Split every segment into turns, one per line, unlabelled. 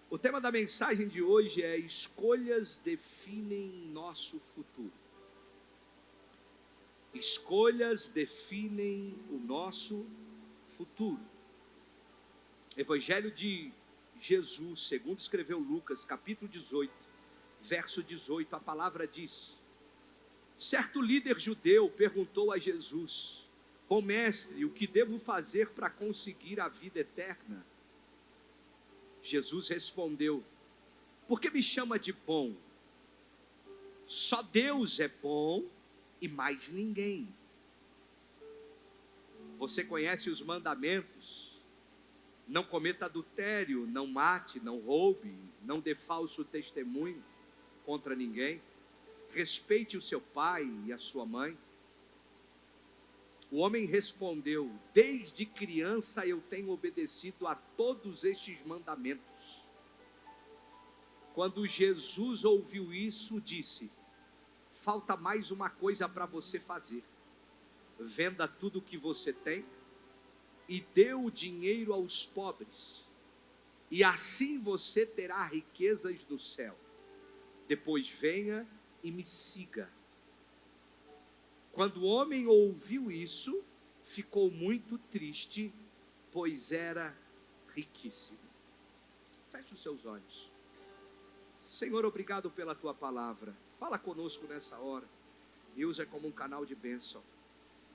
O tema da mensagem de hoje é: escolhas definem nosso futuro. Escolhas definem o nosso futuro. Evangelho de Jesus, segundo escreveu Lucas, capítulo 18, verso 18, a palavra diz: certo líder judeu perguntou a Jesus: bom mestre, o que devo fazer para conseguir a vida eterna? Jesus respondeu: por que me chama de bom? Só Deus é bom e mais ninguém. Você conhece os mandamentos: não cometa adultério, não mate, não roube, não dê falso testemunho contra ninguém, respeite o seu pai e a sua mãe. O homem respondeu: desde criança eu tenho obedecido a todos estes mandamentos. Quando Jesus ouviu isso, disse: falta mais uma coisa para você fazer. Venda tudo o que você tem e dê o dinheiro aos pobres, e assim você terá riquezas do céu. Depois venha e me siga. Quando o homem ouviu isso, ficou muito triste, pois era riquíssimo. Feche os seus olhos. Senhor, obrigado pela tua palavra. Fala conosco nessa hora. E usa como um canal de bênção.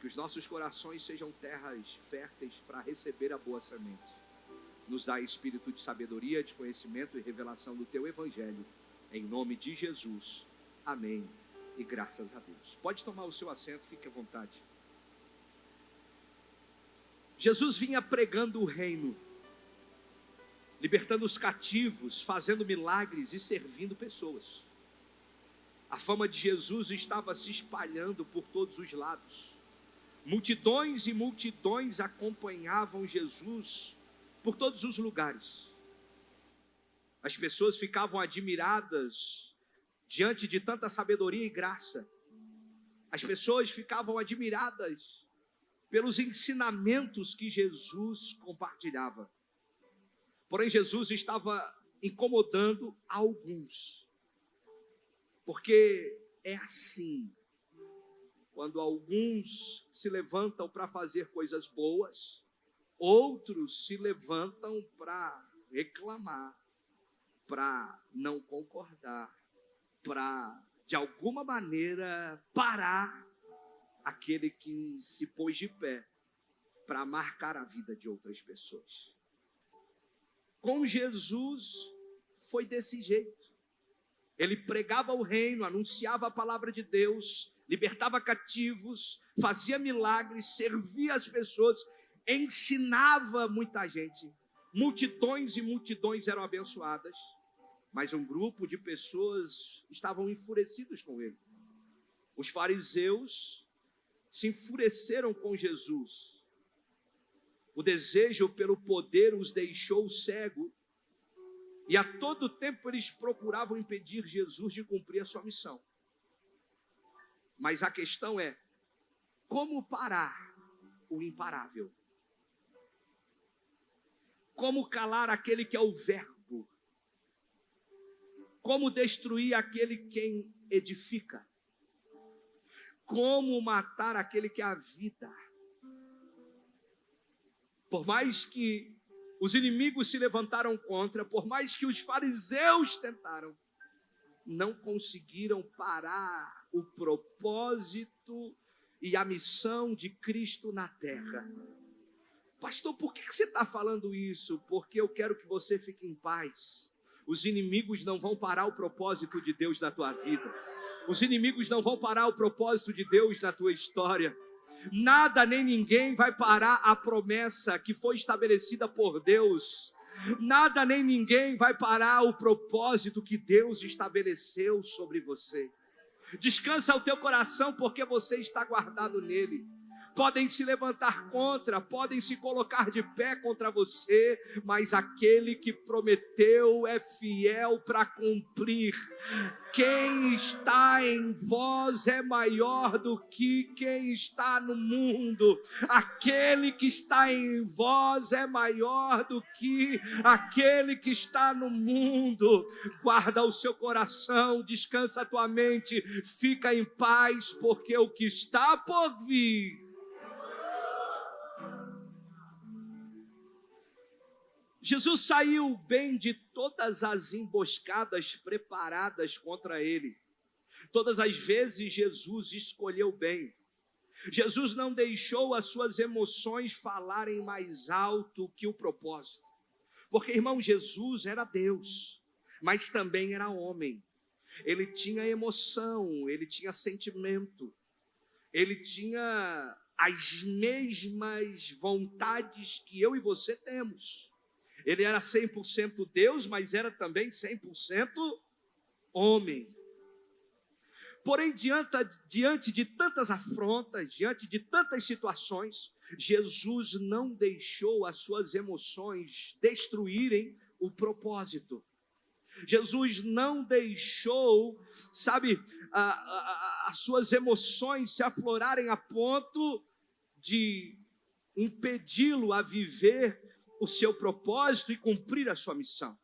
Que os nossos corações sejam terras férteis para receber a boa semente. Nos dá espírito de sabedoria, de conhecimento e revelação do teu evangelho. Em nome de Jesus. Amém. E graças a Deus. Pode tomar o seu assento, fique à vontade. Jesus vinha pregando o reino, libertando os cativos, fazendo milagres e servindo pessoas. A fama de Jesus estava se espalhando por todos os lados. Multidões e multidões acompanhavam Jesus por todos os lugares. As pessoas ficavam admiradas diante de tanta sabedoria e graça. As pessoas ficavam admiradas pelos ensinamentos que Jesus compartilhava. Porém, Jesus estava incomodando alguns. Porque é assim: quando alguns se levantam para fazer coisas boas, outros se levantam para reclamar, para não concordar, para, de alguma maneira, parar aquele que se pôs de pé para marcar a vida de outras pessoas. Com Jesus foi desse jeito. Ele pregava o reino, anunciava a palavra de Deus, libertava cativos, fazia milagres, servia as pessoas, ensinava muita gente. Multidões e multidões eram abençoadas. Mas um grupo de pessoas estavam enfurecidos com ele. Os fariseus se enfureceram com Jesus. O desejo pelo poder os deixou cego. E a todo tempo eles procuravam impedir Jesus de cumprir a sua missão. Mas a questão é: como parar o imparável? Como calar aquele que é o verbo? Como destruir aquele quem edifica? Como matar aquele que é a vida? Por mais que os inimigos se levantaram contra, por mais que os fariseus tentaram, não conseguiram parar o propósito e a missão de Cristo na terra. Pastor, por que você está falando isso? Porque eu quero que você fique em paz. Os inimigos não vão parar o propósito de Deus na tua vida. Os inimigos não vão parar o propósito de Deus na tua história. Nada nem ninguém vai parar a promessa que foi estabelecida por Deus. Nada nem ninguém vai parar o propósito que Deus estabeleceu sobre você. Descansa o teu coração, porque você está guardado nele. podem se levantar contra, podem se colocar de pé contra você, mas aquele que prometeu é fiel para cumprir. Quem está em vós é maior do que quem está no mundo. Aquele que está em vós é maior do que aquele que está no mundo. Guarda o seu coração, descansa a tua mente, fica em paz, porque o que está por vir. Jesus saiu bem de todas as emboscadas preparadas contra ele. Todas as vezes Jesus escolheu bem. Jesus não deixou as suas emoções falarem mais alto que o propósito. Porque, irmão, Jesus era Deus, mas também era homem. Ele tinha emoção, ele tinha sentimento, ele tinha as mesmas vontades que eu e você temos. Ele era 100% Deus, mas era também 100% homem. Porém, diante de tantas afrontas, diante de tantas situações, Jesus não deixou as suas emoções destruírem o propósito. Jesus não deixou, as suas emoções se aflorarem a ponto de impedi-lo a viver o seu propósito e cumprir a sua missão.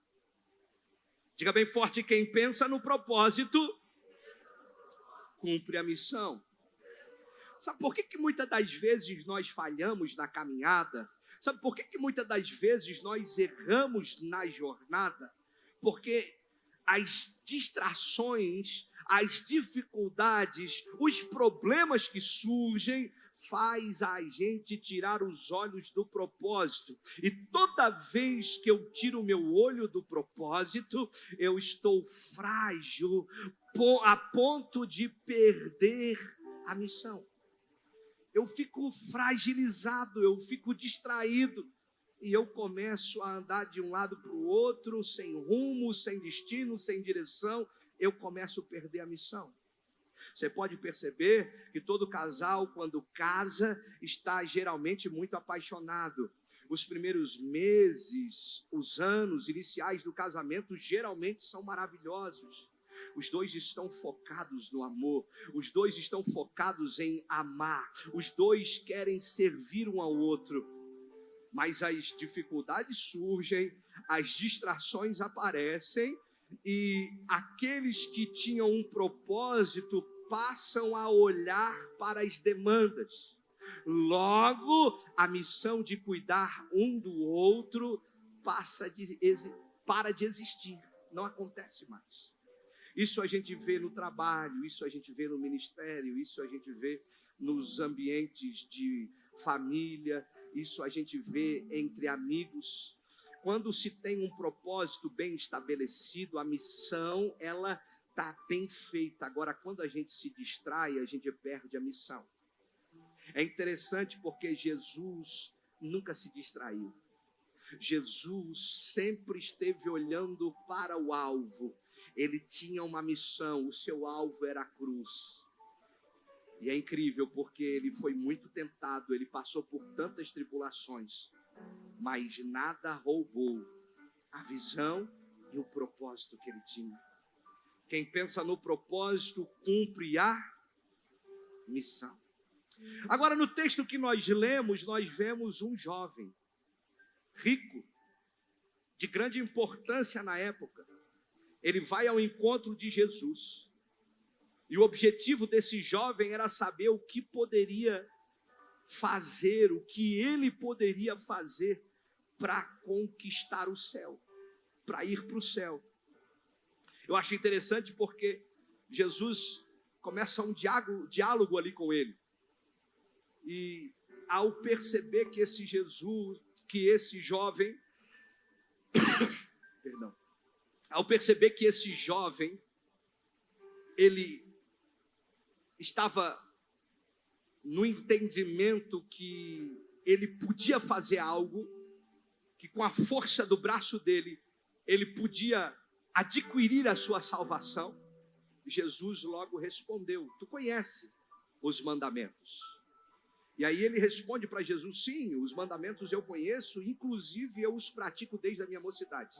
Diga bem forte: quem pensa no propósito, cumpre a missão. Sabe por que muitas das vezes nós falhamos na caminhada? Sabe por que muitas das vezes nós erramos na jornada? Porque as distrações, as dificuldades, os problemas que surgem faz a gente tirar os olhos do propósito. E toda vez que eu tiro o meu olho do propósito, eu estou frágil a ponto de perder a missão. Eu fico fragilizado, eu fico distraído e eu começo a andar de um lado para o outro, sem rumo, sem destino, sem direção. Eu começo a perder a missão. Você pode perceber que todo casal, quando casa, está geralmente muito apaixonado. Os primeiros meses, os anos iniciais do casamento geralmente são maravilhosos. Os dois estão focados no amor, os dois estão focados em amar, os dois querem servir um ao outro. Mas as dificuldades surgem, as distrações aparecem e aqueles que tinham um propósito passam a olhar para as demandas. Logo, a missão de cuidar um do outro para de existir, não acontece mais. Isso a gente vê no trabalho, isso a gente vê no ministério, isso a gente vê nos ambientes de família, isso a gente vê entre amigos. Quando se tem um propósito bem estabelecido, a missão, ela está bem feita. Agora, quando a gente se distrai, a gente perde a missão. É interessante porque Jesus nunca se distraiu. Jesus sempre esteve olhando para o alvo. Ele tinha uma missão, o seu alvo era a cruz. E é incrível porque ele foi muito tentado, ele passou por tantas tribulações, mas nada roubou a visão e o propósito que ele tinha. Quem pensa no propósito cumpre a missão. Agora, no texto que nós lemos, nós vemos um jovem rico, de grande importância na época. Ele vai ao encontro de Jesus. E o objetivo desse jovem era saber o que poderia fazer, o que ele poderia fazer para conquistar o céu, para ir para o céu. Eu acho interessante porque Jesus começa um diálogo ali com ele. E ao perceber que esse jovem, ao perceber que esse jovem, ele estava no entendimento que ele podia fazer algo, que com a força do braço dele, ele podia adquirir a sua salvação, Jesus logo respondeu: tu conhece os mandamentos. E aí ele responde para Jesus: sim, os mandamentos eu conheço, inclusive eu os pratico desde a minha mocidade.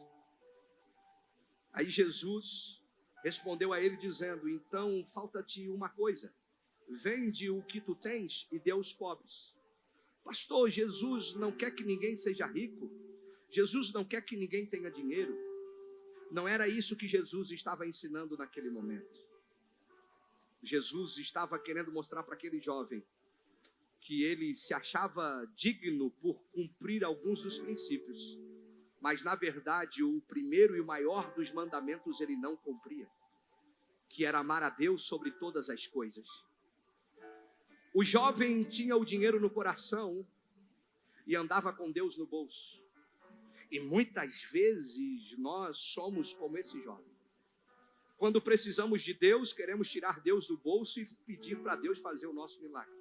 Aí Jesus respondeu a ele dizendo: então falta-te uma coisa, vende o que tu tens e dê aos pobres. Pastor, Jesus não quer que ninguém seja rico, Jesus não quer que ninguém tenha dinheiro. Não era isso que Jesus estava ensinando naquele momento. Jesus estava querendo mostrar para aquele jovem que ele se achava digno por cumprir alguns dos princípios, mas na verdade o primeiro e o maior dos mandamentos ele não cumpria, que era amar a Deus sobre todas as coisas. O jovem tinha o dinheiro no coração e andava com Deus no bolso. E muitas vezes nós somos como esse jovem. Quando precisamos de Deus, queremos tirar Deus do bolso e pedir para Deus fazer o nosso milagre.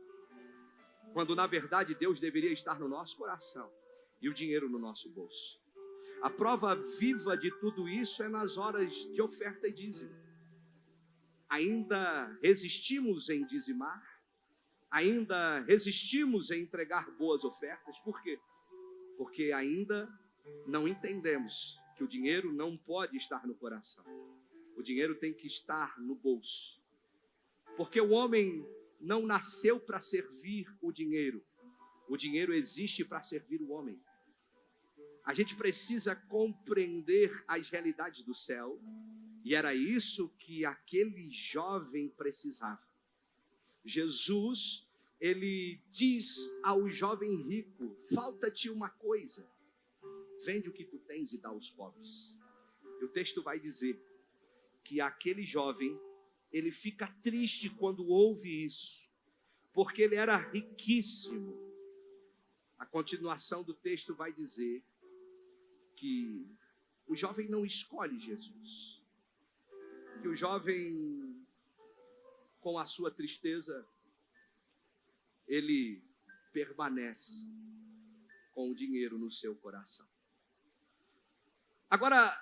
Quando na verdade Deus deveria estar no nosso coração e o dinheiro no nosso bolso. A prova viva de tudo isso é nas horas de oferta e dízimo. Ainda resistimos em dizimar, ainda resistimos em entregar boas ofertas. Por quê? Porque ainda não entendemos que o dinheiro não pode estar no coração. O dinheiro tem que estar no bolso. Porque o homem não nasceu para servir o dinheiro. O dinheiro existe para servir o homem. A gente precisa compreender as realidades do céu. E era isso que aquele jovem precisava. Jesus, ele diz ao jovem rico: falta-te uma coisa, vende o que tu tens e dá aos pobres. E o texto vai dizer que aquele jovem, ele fica triste quando ouve isso, porque ele era riquíssimo. A continuação do texto vai dizer que o jovem não escolhe Jesus, que o jovem, com a sua tristeza, ele permanece com o dinheiro no seu coração. Agora,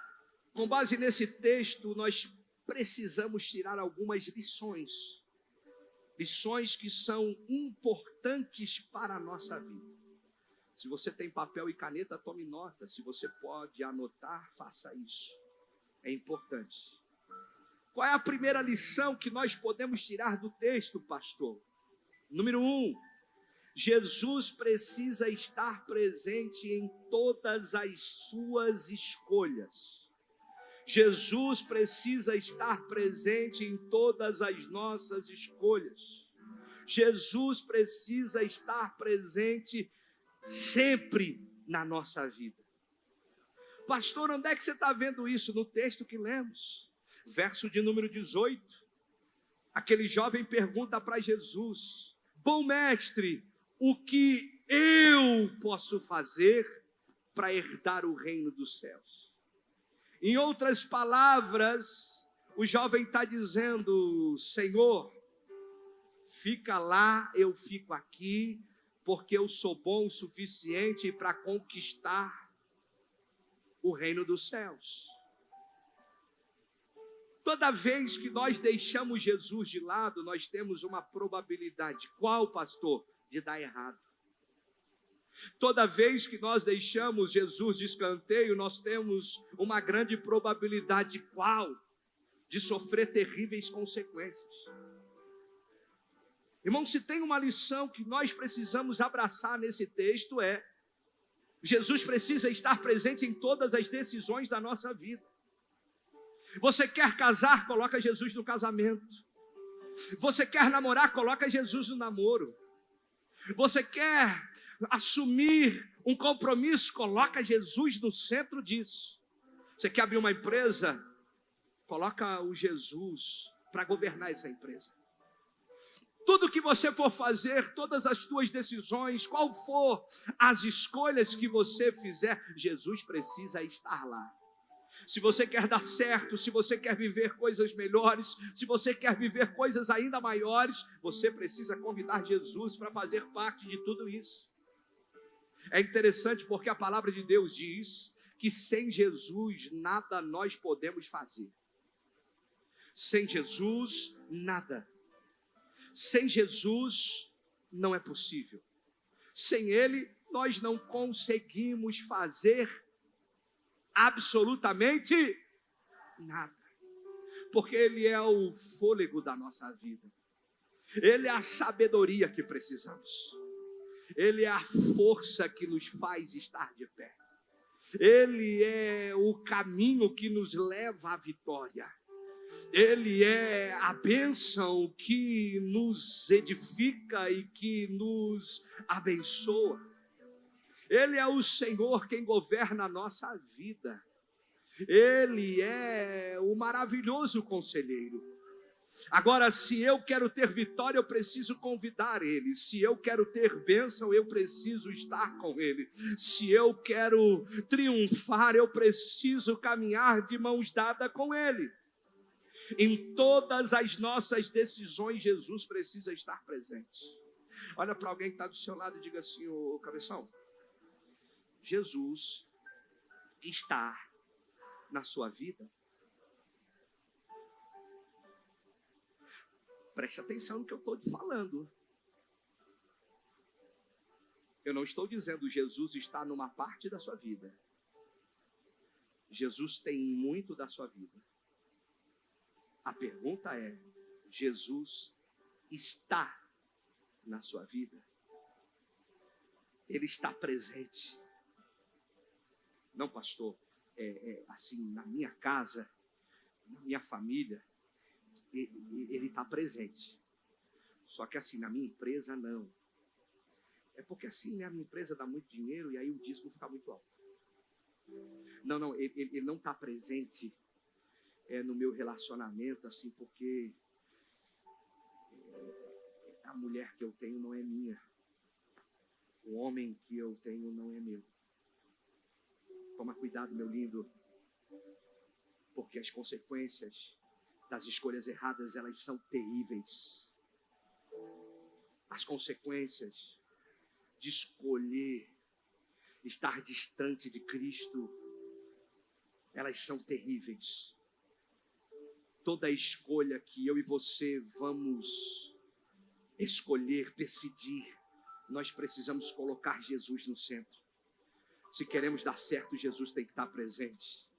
com base nesse texto, nós precisamos tirar algumas lições. Lições que são importantes para a nossa vida. Se você tem papel e caneta, tome nota. Se você pode anotar, faça isso. É importante. Qual é a primeira lição que nós podemos tirar do texto, pastor? Número 1. Jesus precisa estar presente em todas as suas escolhas. Jesus precisa estar presente em todas as nossas escolhas. Jesus precisa estar presente sempre na nossa vida. Pastor, onde é que você está vendo isso? No texto que lemos, verso de número 18. Aquele jovem pergunta para Jesus: bom mestre, o que eu posso fazer para herdar o reino dos céus? Em outras palavras, o jovem está dizendo: Senhor, fica lá, eu fico aqui, porque eu sou bom o suficiente para conquistar o reino dos céus. Toda vez que nós deixamos Jesus de lado, nós temos uma probabilidade. Qual, pastor? De dar errado. Toda vez que nós deixamos Jesus de escanteio, nós temos uma grande probabilidade. Qual? De sofrer terríveis consequências. Irmão, se tem uma lição que nós precisamos abraçar nesse texto é: Jesus precisa estar presente em todas as decisões da nossa vida. Você quer casar? Coloca Jesus no casamento. Você quer namorar? Coloca Jesus no namoro. Você quer assumir um compromisso? Coloca Jesus no centro disso. Você quer abrir uma empresa? Coloca o Jesus para governar essa empresa. Tudo que você for fazer, todas as tuas decisões, qual for as escolhas que você fizer, Jesus precisa estar lá. Se você quer dar certo, se você quer viver coisas melhores, se você quer viver coisas ainda maiores, você precisa convidar Jesus para fazer parte de tudo isso. É interessante porque a palavra de Deus diz que sem Jesus nada nós podemos fazer. Sem Jesus, nada. Sem Jesus, não é possível. Sem Ele, nós não conseguimos fazer absolutamente nada. Porque Ele é o fôlego da nossa vida. Ele é a sabedoria que precisamos. Ele é a força que nos faz estar de pé. Ele é o caminho que nos leva à vitória. Ele é a bênção que nos edifica e que nos abençoa. Ele é o Senhor quem governa a nossa vida. Ele é o maravilhoso conselheiro. Agora, se eu quero ter vitória, eu preciso convidar Ele. Se eu quero ter bênção, eu preciso estar com Ele. Se eu quero triunfar, eu preciso caminhar de mãos dadas com Ele. Em todas as nossas decisões, Jesus precisa estar presente. Olha para alguém que está do seu lado e diga assim: ô cabeção, Jesus está na sua vida? Preste atenção no que eu estou te falando. Eu não estou dizendo Jesus está numa parte da sua vida. Jesus tem muito da sua vida. A pergunta é: Jesus está na sua vida? Ele está presente? Não, pastor, assim, na minha casa, na minha família, ele está presente. Só que assim, na minha empresa, não. É porque assim, né, a minha empresa dá muito dinheiro e aí o dízimo fica muito alto. Não, ele não está presente no meu relacionamento, assim, porque a mulher que eu tenho não é minha. O homem que eu tenho não é meu. Toma cuidado, meu lindo, porque as consequências das escolhas erradas, elas são terríveis. As consequências de escolher estar distante de Cristo, elas são terríveis. Toda escolha que eu e você vamos escolher, decidir, nós precisamos colocar Jesus no centro. Se queremos dar certo, Jesus tem que estar presente.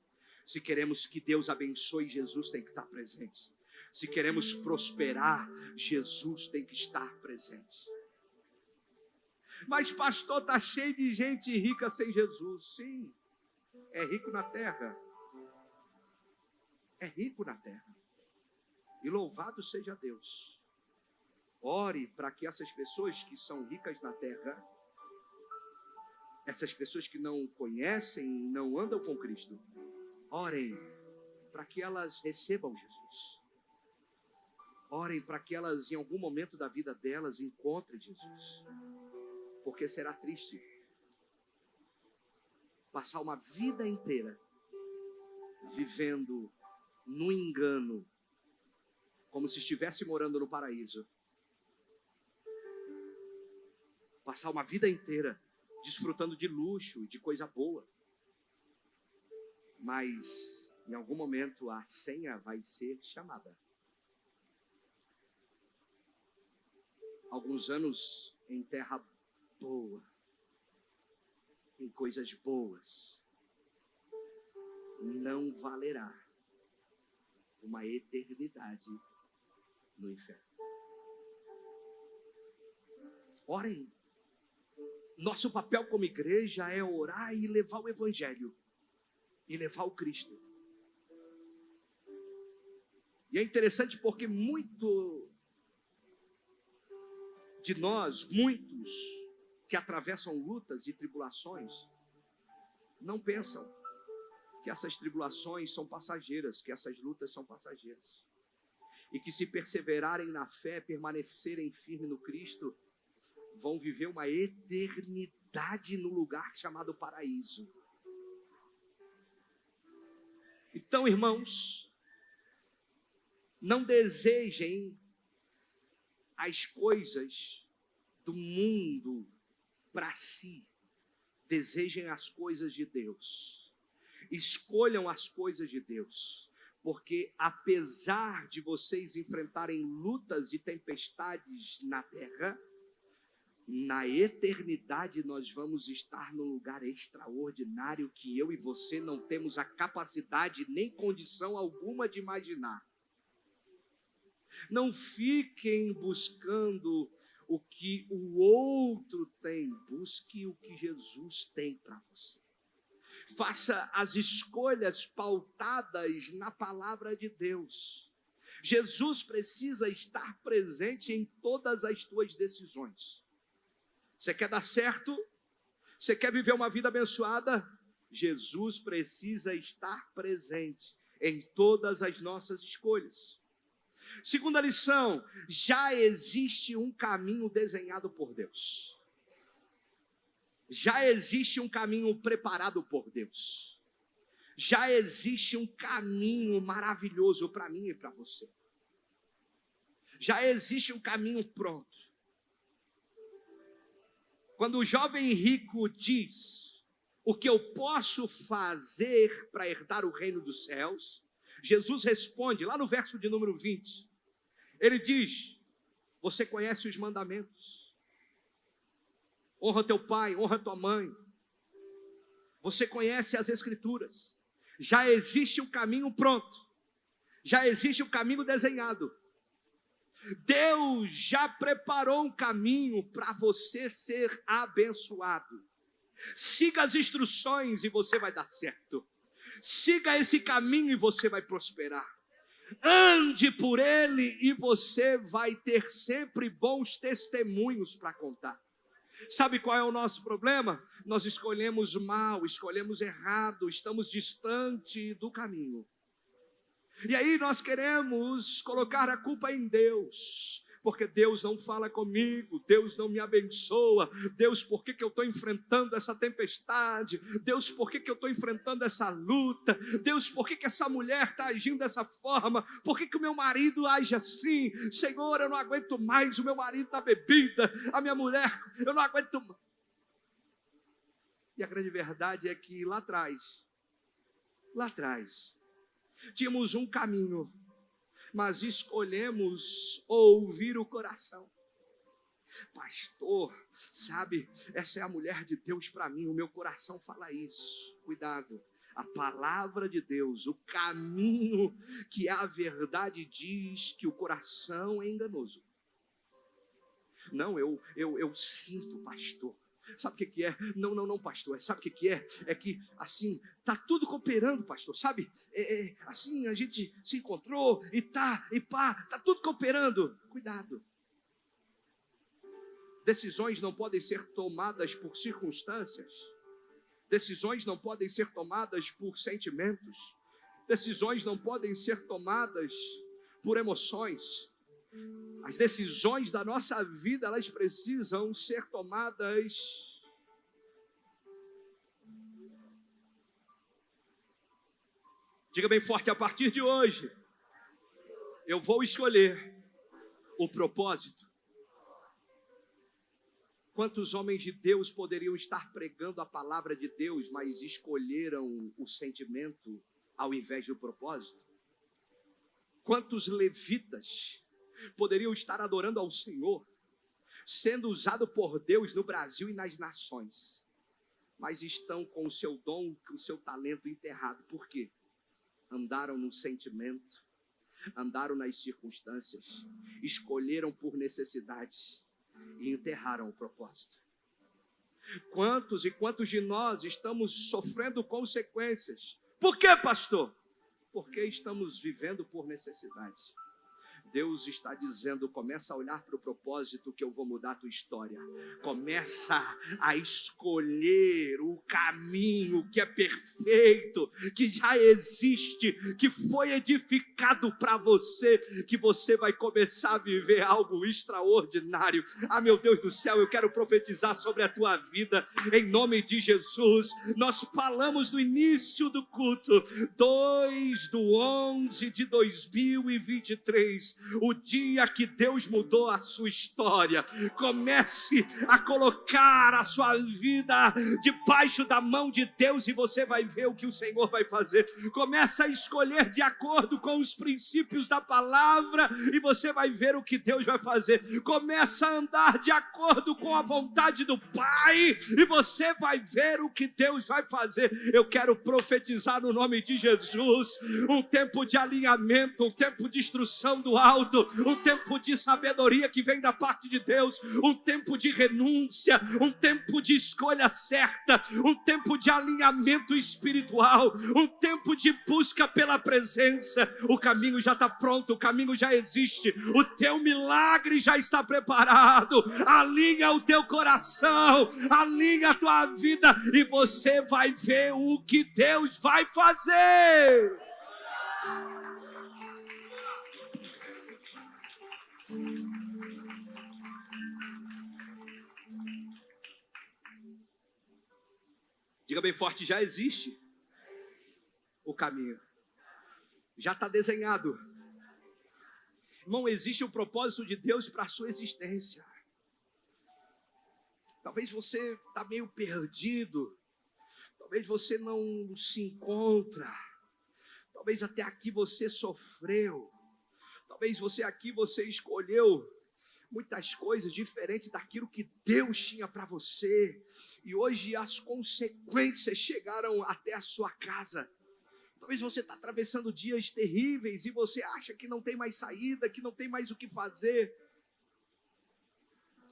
Se queremos que Deus abençoe, Jesus tem que estar presente. Se queremos prosperar, Jesus tem que estar presente. Mas pastor, está cheio de gente rica sem Jesus. Sim, é rico na terra. É rico na terra. E louvado seja Deus. Ore para que essas pessoas que são ricas na terra, essas pessoas que não conhecem, não andam com Cristo, orem para que elas recebam Jesus. Orem para que elas, em algum momento da vida delas, encontrem Jesus. Porque será triste passar uma vida inteira vivendo no engano, como se estivesse morando no paraíso. Passar uma vida inteira desfrutando de luxo e de coisa boa. Mas, em algum momento, a senha vai ser chamada. Alguns anos em terra boa, em coisas boas, não valerá uma eternidade no inferno. Orem. Nosso papel como igreja é orar e levar o Evangelho. E levar o Cristo. E é interessante porque muitos que atravessam lutas e tribulações, não pensam que essas tribulações são passageiras, que essas lutas são passageiras. E que se perseverarem na fé, permanecerem firmes no Cristo, vão viver uma eternidade no lugar chamado paraíso. Então, irmãos, não desejem as coisas do mundo para si. Desejem as coisas de Deus. Escolham as coisas de Deus. Porque apesar de vocês enfrentarem lutas e tempestades na terra, Na eternidade nós vamos estar num lugar extraordinário que eu e você não temos a capacidade nem condição alguma de imaginar. Não fiquem buscando o que o outro tem, busque o que Jesus tem para você. Faça as escolhas pautadas na palavra de Deus. Jesus precisa estar presente em todas as tuas decisões. Você quer dar certo? Você quer viver uma vida abençoada? Jesus precisa estar presente em todas as nossas escolhas. Segunda lição, já existe um caminho desenhado por Deus. Já existe um caminho preparado por Deus. Já existe um caminho maravilhoso para mim e para você. Já existe um caminho pronto. Quando o jovem rico diz o que eu posso fazer para herdar o reino dos céus, Jesus responde lá no verso de número 20. Ele diz: você conhece os mandamentos. Honra teu pai, honra tua mãe. Você conhece as escrituras. Já existe um caminho pronto. Já existe um caminho desenhado. Deus já preparou um caminho para você ser abençoado. Siga as instruções e você vai dar certo. Siga esse caminho e você vai prosperar. Ande por ele e você vai ter sempre bons testemunhos para contar. Sabe qual é o nosso problema? Nós escolhemos mal, escolhemos errado, estamos distante do caminho. E aí nós queremos colocar a culpa em Deus, porque Deus não fala comigo, Deus não me abençoa, Deus, por que eu estou enfrentando essa tempestade? Deus, por que eu estou enfrentando essa luta? Deus, por que essa mulher está agindo dessa forma? Por que o meu marido age assim? Senhor, eu não aguento mais o meu marido na bebida, a minha mulher, eu não aguento mais. E a grande verdade é que lá atrás, tínhamos um caminho, mas escolhemos ouvir o coração. Pastor, sabe, essa é a mulher de Deus para mim, o meu coração fala isso. Cuidado, a palavra de Deus, o caminho que é a verdade diz que o coração é enganoso. Não, eu sinto, pastor. Sabe o que é? Não, pastor. Sabe o que é? É que, assim, tá tudo cooperando, pastor. Sabe? Assim, a gente se encontrou e tá tudo cooperando. Cuidado. Decisões não podem ser tomadas por circunstâncias. Decisões não podem ser tomadas por sentimentos. Decisões não podem ser tomadas por emoções. As decisões da nossa vida, elas precisam ser tomadas diga bem forte, a partir de hoje eu vou escolher o propósito. Quantos homens de Deus poderiam estar pregando a palavra de Deus, mas escolheram o sentimento ao invés do propósito? Quantos levitas poderiam estar adorando ao Senhor, sendo usado por Deus no Brasil e nas nações, mas estão com o seu dom, com o seu talento enterrado? Por quê? Andaram no sentimento, andaram nas circunstâncias, escolheram por necessidade e enterraram o propósito. Quantos e quantos de nós estamos sofrendo consequências? Por quê, pastor? Porque estamos vivendo por necessidade. Deus está dizendo: começa a olhar para o propósito que eu vou mudar a tua história. Começa a escolher o caminho que é perfeito, que já existe, que foi edificado para você, que você vai começar a viver algo extraordinário. Ah, meu Deus do céu, eu quero profetizar sobre a tua vida, em nome de Jesus. Nós falamos no início do culto, 2/11/2023, o dia que Deus mudou a sua história. Comece a colocar a sua vida debaixo da mão de Deus e você vai ver o que o Senhor vai fazer. Comece a escolher de acordo com os princípios da palavra e você vai ver o que Deus vai fazer. Comece a andar de acordo com a vontade do Pai e você vai ver o que Deus vai fazer. Eu quero profetizar no nome de Jesus um tempo de alinhamento, um tempo de instrução do alto, um tempo de sabedoria que vem da parte de Deus, um tempo de renúncia, um tempo de escolha certa, um tempo de alinhamento espiritual, um tempo de busca pela presença. O caminho já está pronto, o caminho já existe, o teu milagre já está preparado. Alinha o teu coração, alinha a tua vida e você vai ver o que Deus vai fazer. Diga bem forte, já existe o caminho. Já está desenhado. Irmão, existe o propósito de Deus para a sua existência. Talvez você está meio perdido. Talvez você não se encontra. Talvez até aqui você sofreu. Talvez você escolheu muitas coisas diferentes daquilo que Deus tinha para você. E hoje as consequências chegaram até a sua casa. Talvez você está atravessando dias terríveis e você acha que não tem mais saída, que não tem mais o que fazer.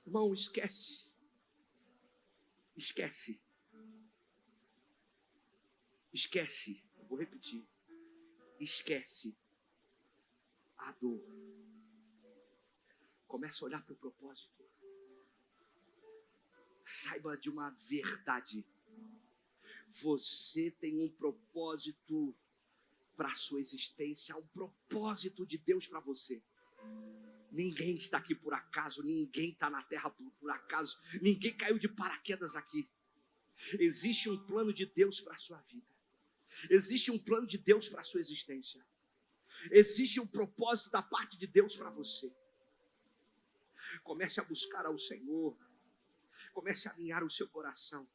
Irmão, esquece. Esquece. Esquece. Eu vou repetir. Esquece a dor. Começa a olhar para o propósito. Saiba de uma verdade. Você tem um propósito para a sua existência, um propósito de Deus para você. Ninguém está aqui por acaso, ninguém está na terra por acaso, ninguém caiu de paraquedas aqui. Existe um plano de Deus para a sua vida. Existe um plano de Deus para a sua existência. Existe um propósito da parte de Deus para você. Comece a buscar ao Senhor. Comece a alinhar o seu coração.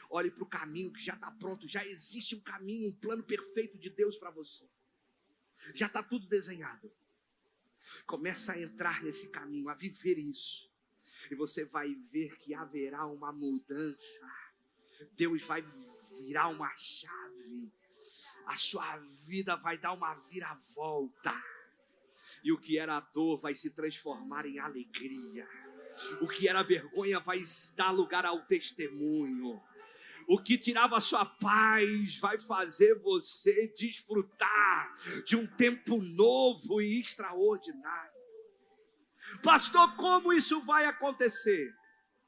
Olhe para o caminho que já está pronto. Já existe um caminho, um plano perfeito de Deus para você. Já está tudo desenhado. Comece a entrar nesse caminho, a viver isso. E você vai ver que haverá uma mudança. Deus vai virar uma chave. A sua vida vai dar uma viravolta. E o que era dor vai se transformar em alegria. O que era vergonha vai dar lugar ao testemunho. O que tirava a sua paz vai fazer você desfrutar de um tempo novo e extraordinário. Pastor, como isso vai acontecer?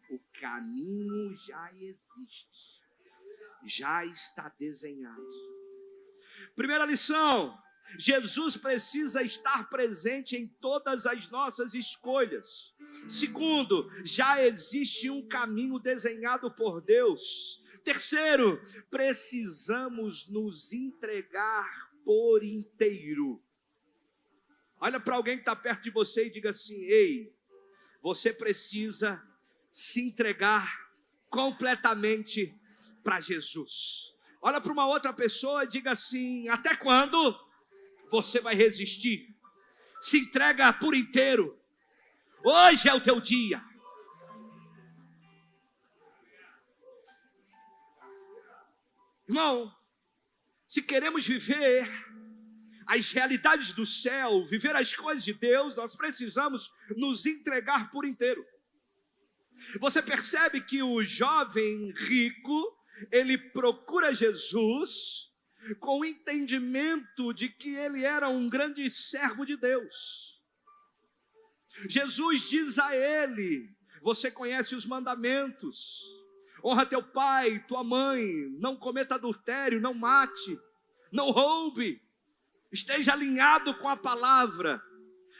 O caminho já existe. Já está desenhado. Primeira lição. Jesus precisa estar presente em todas as nossas escolhas. Segundo, já existe um caminho desenhado por Deus. Terceiro, precisamos nos entregar por inteiro. Olha para alguém que está perto de você e diga assim: ei, você precisa se entregar completamente para Jesus. Olha para uma outra pessoa e diga assim: até quando você vai resistir? Se entrega por inteiro. Hoje é o teu dia. Irmão, se queremos viver as realidades do céu, viver as coisas de Deus, nós precisamos nos entregar por inteiro. Você percebe que o jovem rico, ele procura Jesus com o entendimento de que ele era um grande servo de Deus. Jesus diz a ele: você conhece os mandamentos, honra teu pai, tua mãe, não cometa adultério, não mate, não roube, esteja alinhado com a palavra.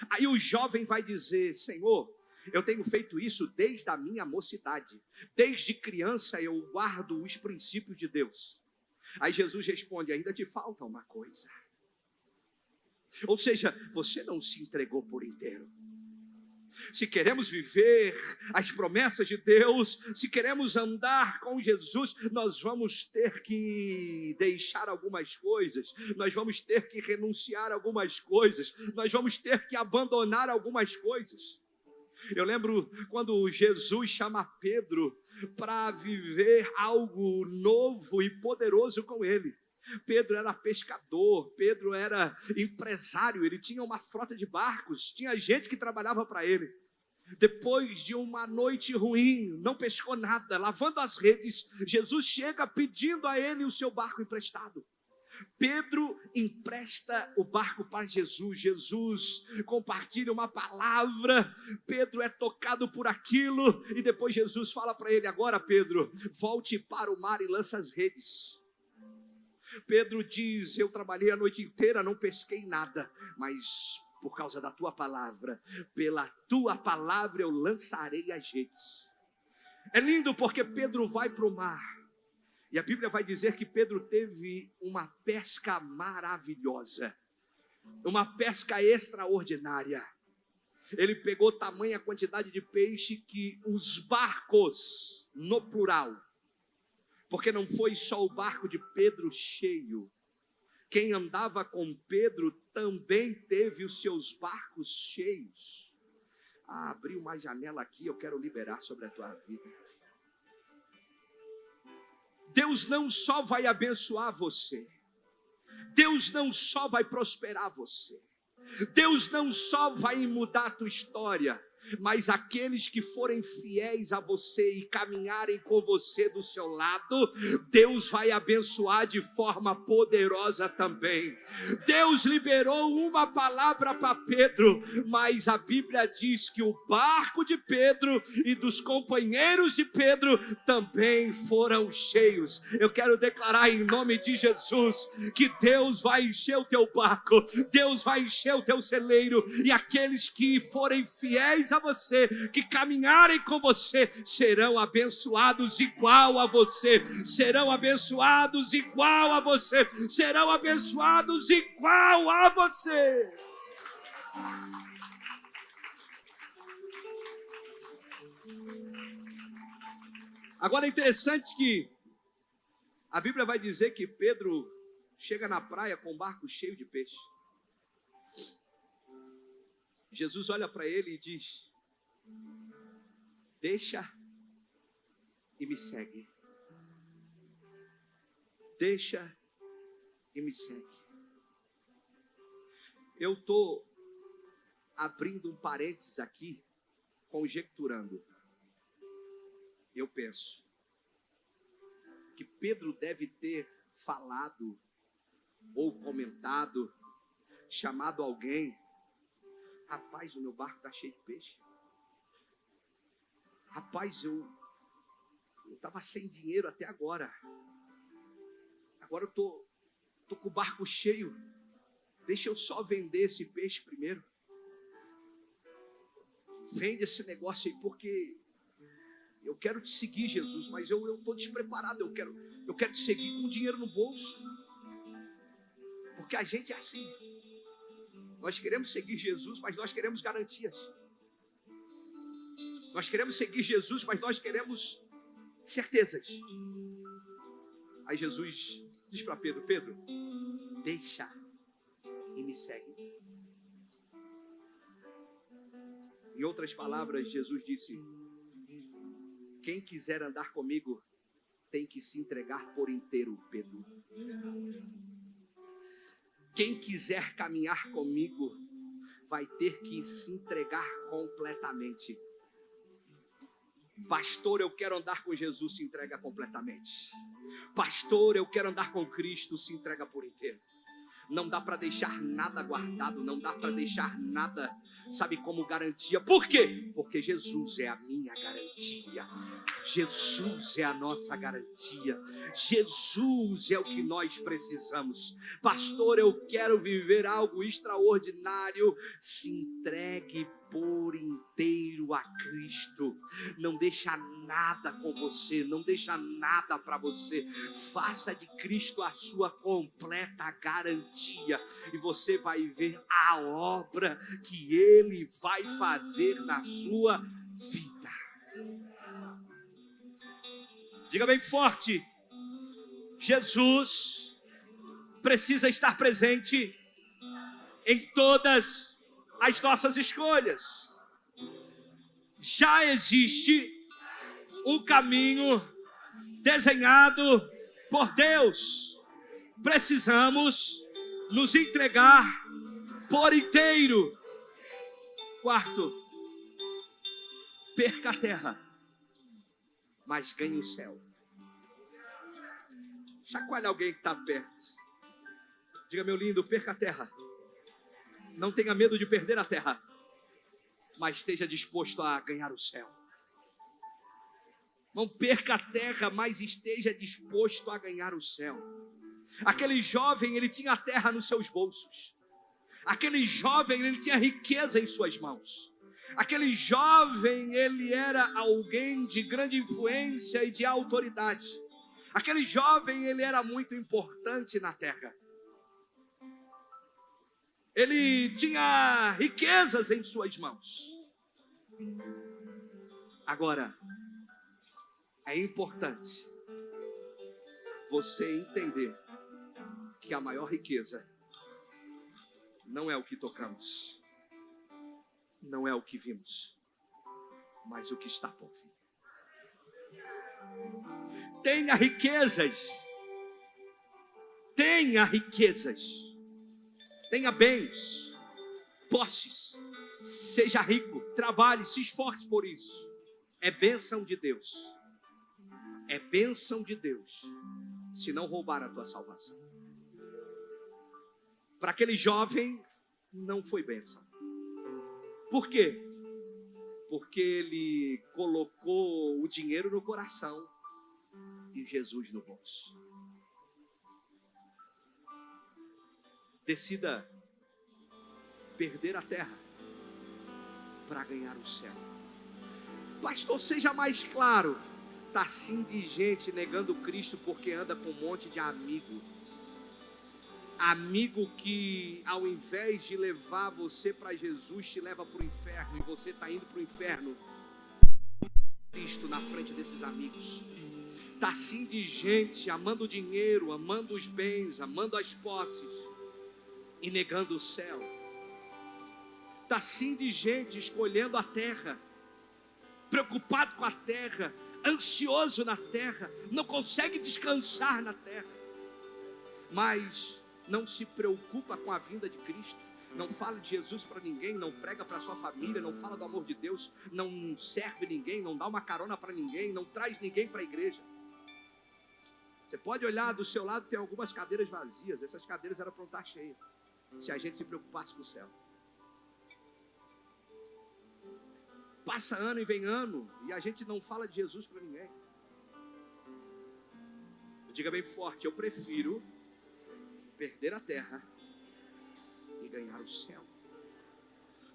Aí o jovem vai dizer: Senhor, eu tenho feito isso desde a minha mocidade, desde criança eu guardo os princípios de Deus. Aí Jesus responde: ainda te falta uma coisa. Ou seja, você não se entregou por inteiro. Se queremos viver as promessas de Deus, se queremos andar com Jesus, nós vamos ter que deixar algumas coisas, nós vamos ter que renunciar a algumas coisas, nós vamos ter que abandonar algumas coisas. Eu lembro quando Jesus chama Pedro para viver algo novo e poderoso com ele. Pedro era pescador, Pedro era empresário, ele tinha uma frota de barcos, tinha gente que trabalhava para ele. Depois de uma noite ruim, não pescou nada, lavando as redes, Jesus chega pedindo a ele o seu barco emprestado. Pedro empresta o barco para Jesus, Jesus compartilha uma palavra, Pedro é tocado por aquilo, e depois Jesus fala para ele: agora Pedro, volte para o mar e lança as redes. Pedro diz: eu trabalhei a noite inteira, não pesquei nada, mas por causa da tua palavra, pela tua palavra eu lançarei as redes. É lindo porque Pedro vai para o mar, e a Bíblia vai dizer que Pedro teve uma pesca maravilhosa, uma pesca extraordinária. Ele pegou tamanha quantidade de peixe que os barcos, no plural, porque não foi só o barco de Pedro cheio, quem andava com Pedro também teve os seus barcos cheios. Abriu uma janela aqui, eu quero liberar sobre a tua vida. Deus não só vai abençoar você, Deus não só vai prosperar você, Deus não só vai mudar a tua história, mas aqueles que forem fiéis a você e caminharem com você do seu lado, Deus vai abençoar de forma poderosa também. Deus liberou uma palavra para Pedro, mas a Bíblia diz que o barco de Pedro e dos companheiros de Pedro também foram cheios. Eu quero declarar em nome de Jesus que Deus vai encher o teu barco, Deus vai encher o teu celeiro, e aqueles que forem fiéis a você, que caminharem com você, serão abençoados igual a você, serão abençoados igual a você, serão abençoados igual a você. Agora é interessante que a Bíblia vai dizer que Pedro chega na praia com um barco cheio de peixe. Jesus olha para ele e diz: deixa e me segue. Deixa e me segue. Eu estou abrindo um parênteses aqui, conjecturando. Eu penso que Pedro deve ter falado ou comentado, chamado alguém: rapaz, o meu barco está cheio de peixe. Rapaz, eu estava sem dinheiro até agora. Agora eu tô com o barco cheio. Deixa eu só vender esse peixe primeiro. Vende esse negócio aí, porque eu quero te seguir, Jesus, mas eu estou despreparado. Eu quero te seguir com dinheiro no bolso. Porque a gente é assim. Nós queremos seguir Jesus, mas nós queremos garantias. Nós queremos seguir Jesus, mas nós queremos certezas. Aí Jesus diz para Pedro: Pedro, deixa e me segue. Em outras palavras, Jesus disse: quem quiser andar comigo tem que se entregar por inteiro, Pedro. Quem quiser caminhar comigo vai ter que se entregar completamente. Pastor, eu quero andar com Jesus, se entrega completamente. Pastor, eu quero andar com Cristo, se entrega por inteiro. Não dá para deixar nada guardado, não dá para deixar nada, sabe, como garantia. Por quê? Porque Jesus é a minha garantia. Jesus é a nossa garantia. Jesus é o que nós precisamos. Pastor, eu quero viver algo extraordinário. Se entregue por inteiro a Cristo. Não deixa nada com você, não deixa nada para você. Faça de Cristo a sua completa garantia. dia e você vai ver a obra que Ele vai fazer na sua vida. Diga bem forte: Jesus precisa estar presente em todas as nossas escolhas. Já existe o caminho desenhado por Deus. Precisamos nos entregar por inteiro. Quarto, perca a terra, mas ganhe o céu. Chacoalhe alguém que está perto. Diga: meu lindo, perca a terra. Não tenha medo de perder a terra, mas esteja disposto a ganhar o céu. Não perca a terra, mas esteja disposto a ganhar o céu. Aquele jovem, ele tinha a terra nos seus bolsos. Aquele jovem, ele tinha riqueza em suas mãos. Aquele jovem, ele era alguém de grande influência e de autoridade. Aquele jovem, ele era muito importante na terra. Ele tinha riquezas em suas mãos. Agora, é importante você entender que a maior riqueza não é o que tocamos, não é o que vimos, mas o que está por vir. Tenha riquezas, tenha bens, posses, seja rico, trabalhe, se esforce por isso. É bênção de Deus. É bênção de Deus se não roubar a tua salvação. Para aquele jovem não foi bênção. Por quê? Porque ele colocou o dinheiro no coração e Jesus no bolso. Decida perder a terra para ganhar o céu. Pastor, seja mais claro. Está assim de gente negando Cristo porque anda com um monte de amigo. Amigo que ao invés de levar você para Jesus, te leva para o inferno. E você está indo para o inferno. Cristo na frente desses amigos. Está assim de gente amando o dinheiro, amando os bens, amando as posses e negando o céu. Está assim de gente escolhendo a terra, preocupado com a terra, ansioso na terra, não consegue descansar na terra, mas não se preocupa com a vinda de Cristo, não fala de Jesus para ninguém, não prega para sua família, não fala do amor de Deus, não serve ninguém, não dá uma carona para ninguém, não traz ninguém para a igreja. Você pode olhar do seu lado, tem algumas cadeiras vazias, essas cadeiras eram para não estar cheias, se a gente se preocupasse com o céu. Passa ano e vem ano e a gente não fala de Jesus para ninguém. Diga bem forte: eu prefiro perder a terra e ganhar o céu.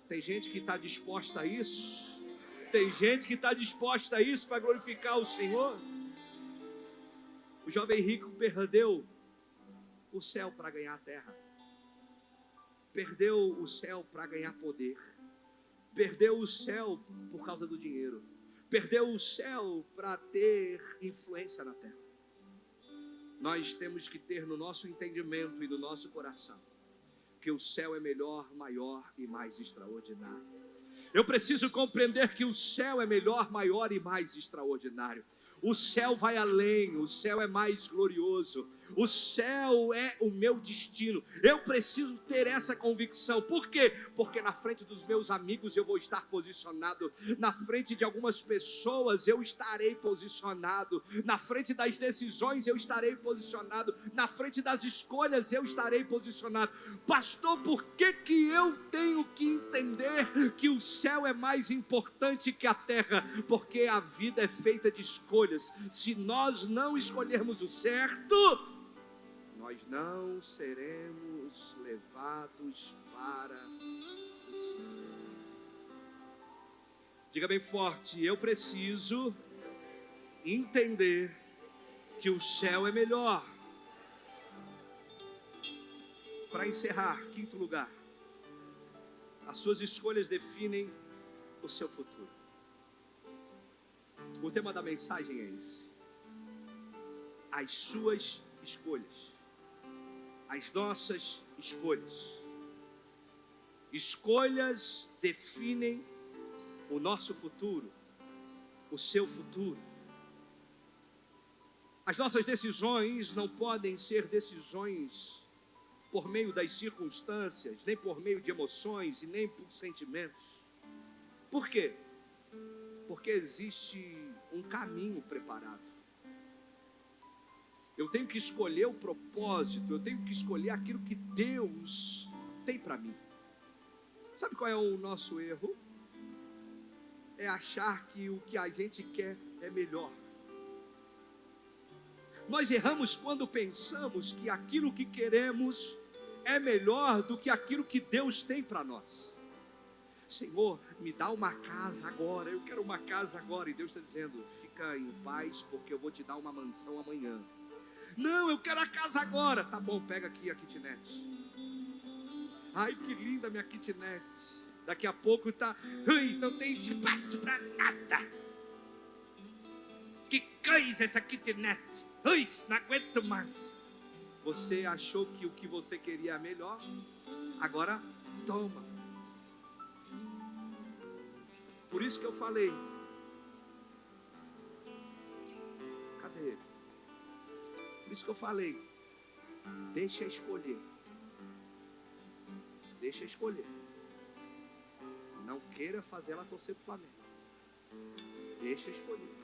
Tem gente que está disposta a isso? Tem gente que está disposta a isso para glorificar o Senhor? O jovem rico perdeu o céu para ganhar a terra. Perdeu o céu para ganhar poder. Perdeu o céu por causa do dinheiro. Perdeu o céu para ter influência na terra. Nós temos que ter no nosso entendimento e no nosso coração que o céu é melhor, maior e mais extraordinário. Eu preciso compreender que o céu é melhor, maior e mais extraordinário. O céu vai além, o céu é mais glorioso, o céu é o meu destino. Eu preciso ter essa convicção. Por quê? Porque na frente dos meus amigos eu vou estar posicionado, na frente de algumas pessoas eu estarei posicionado, na frente das decisões eu estarei posicionado, na frente das escolhas eu estarei posicionado. Pastor, por que que eu tenho que entender que o céu é mais importante que a terra? Porque a vida é feita de escolhas. Se nós não escolhermos o certo, nós não seremos levados para o céu. Diga bem forte: eu preciso entender que o céu é melhor. Para encerrar, quinto lugar, as suas escolhas definem o seu futuro. O tema da mensagem é esse: as suas escolhas, as nossas escolhas. Escolhas definem o nosso futuro, o seu futuro. As nossas decisões não podem ser decisões por meio das circunstâncias, nem por meio de emoções e nem por sentimentos. Por quê? Porque existe um caminho preparado. Eu tenho que escolher o propósito, eu tenho que escolher aquilo que Deus tem para mim. Sabe qual é o nosso erro? É achar que o que a gente quer é melhor. Nós erramos quando pensamos que aquilo que queremos é melhor do que aquilo que Deus tem para nós. Senhor, me dá uma casa agora, eu quero uma casa agora. E Deus está dizendo, fica em paz, porque eu vou te dar uma mansão amanhã. Não, eu quero a casa agora. Tá bom, pega aqui a kitnet. Ai, que linda minha kitnet. Daqui a pouco tá, não tem espaço para nada. Que coisa essa kitnet. Não aguento mais. Você achou que o que você queria é melhor? Agora toma. Por isso que eu falei. Cadê ele? Por isso que eu falei. Deixa escolher. Deixa escolher. Não queira fazer ela torcer pro Flamengo. Deixa escolher.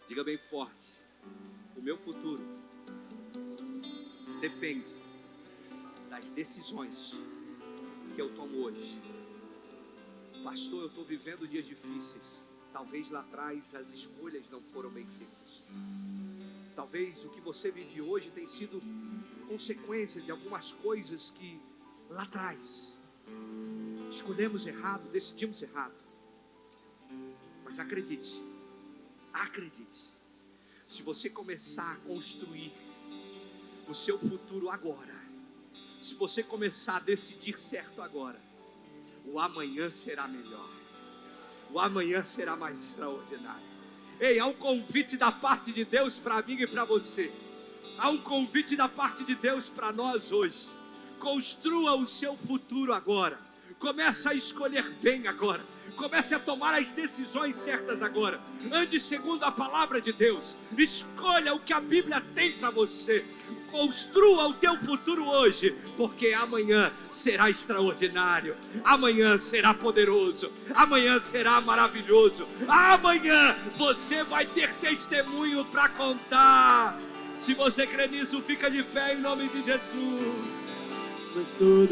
Diga bem forte: o meu futuro depende das decisões que eu tomo hoje. Pastor, eu estou vivendo dias difíceis. Talvez lá atrás as escolhas não foram bem feitas. Talvez o que você vive hoje tenha sido consequência de algumas coisas que lá atrás escolhemos errado, decidimos errado. Mas acredite, se você começar a construir o seu futuro agora, se você começar a decidir certo agora, o amanhã será melhor, o amanhã será mais extraordinário. Ei, há um convite da parte de Deus para mim e para você. Há um convite da parte de Deus para nós hoje. Construa o seu futuro agora. Comece a escolher bem agora. Comece a tomar as decisões certas agora. Ande segundo a palavra de Deus. Escolha o que a Bíblia tem para você. Construa o teu futuro hoje, porque amanhã será extraordinário. Amanhã será poderoso. Amanhã será maravilhoso. Amanhã você vai ter testemunho para contar. Se você crê nisso, fica de pé em nome de Jesus.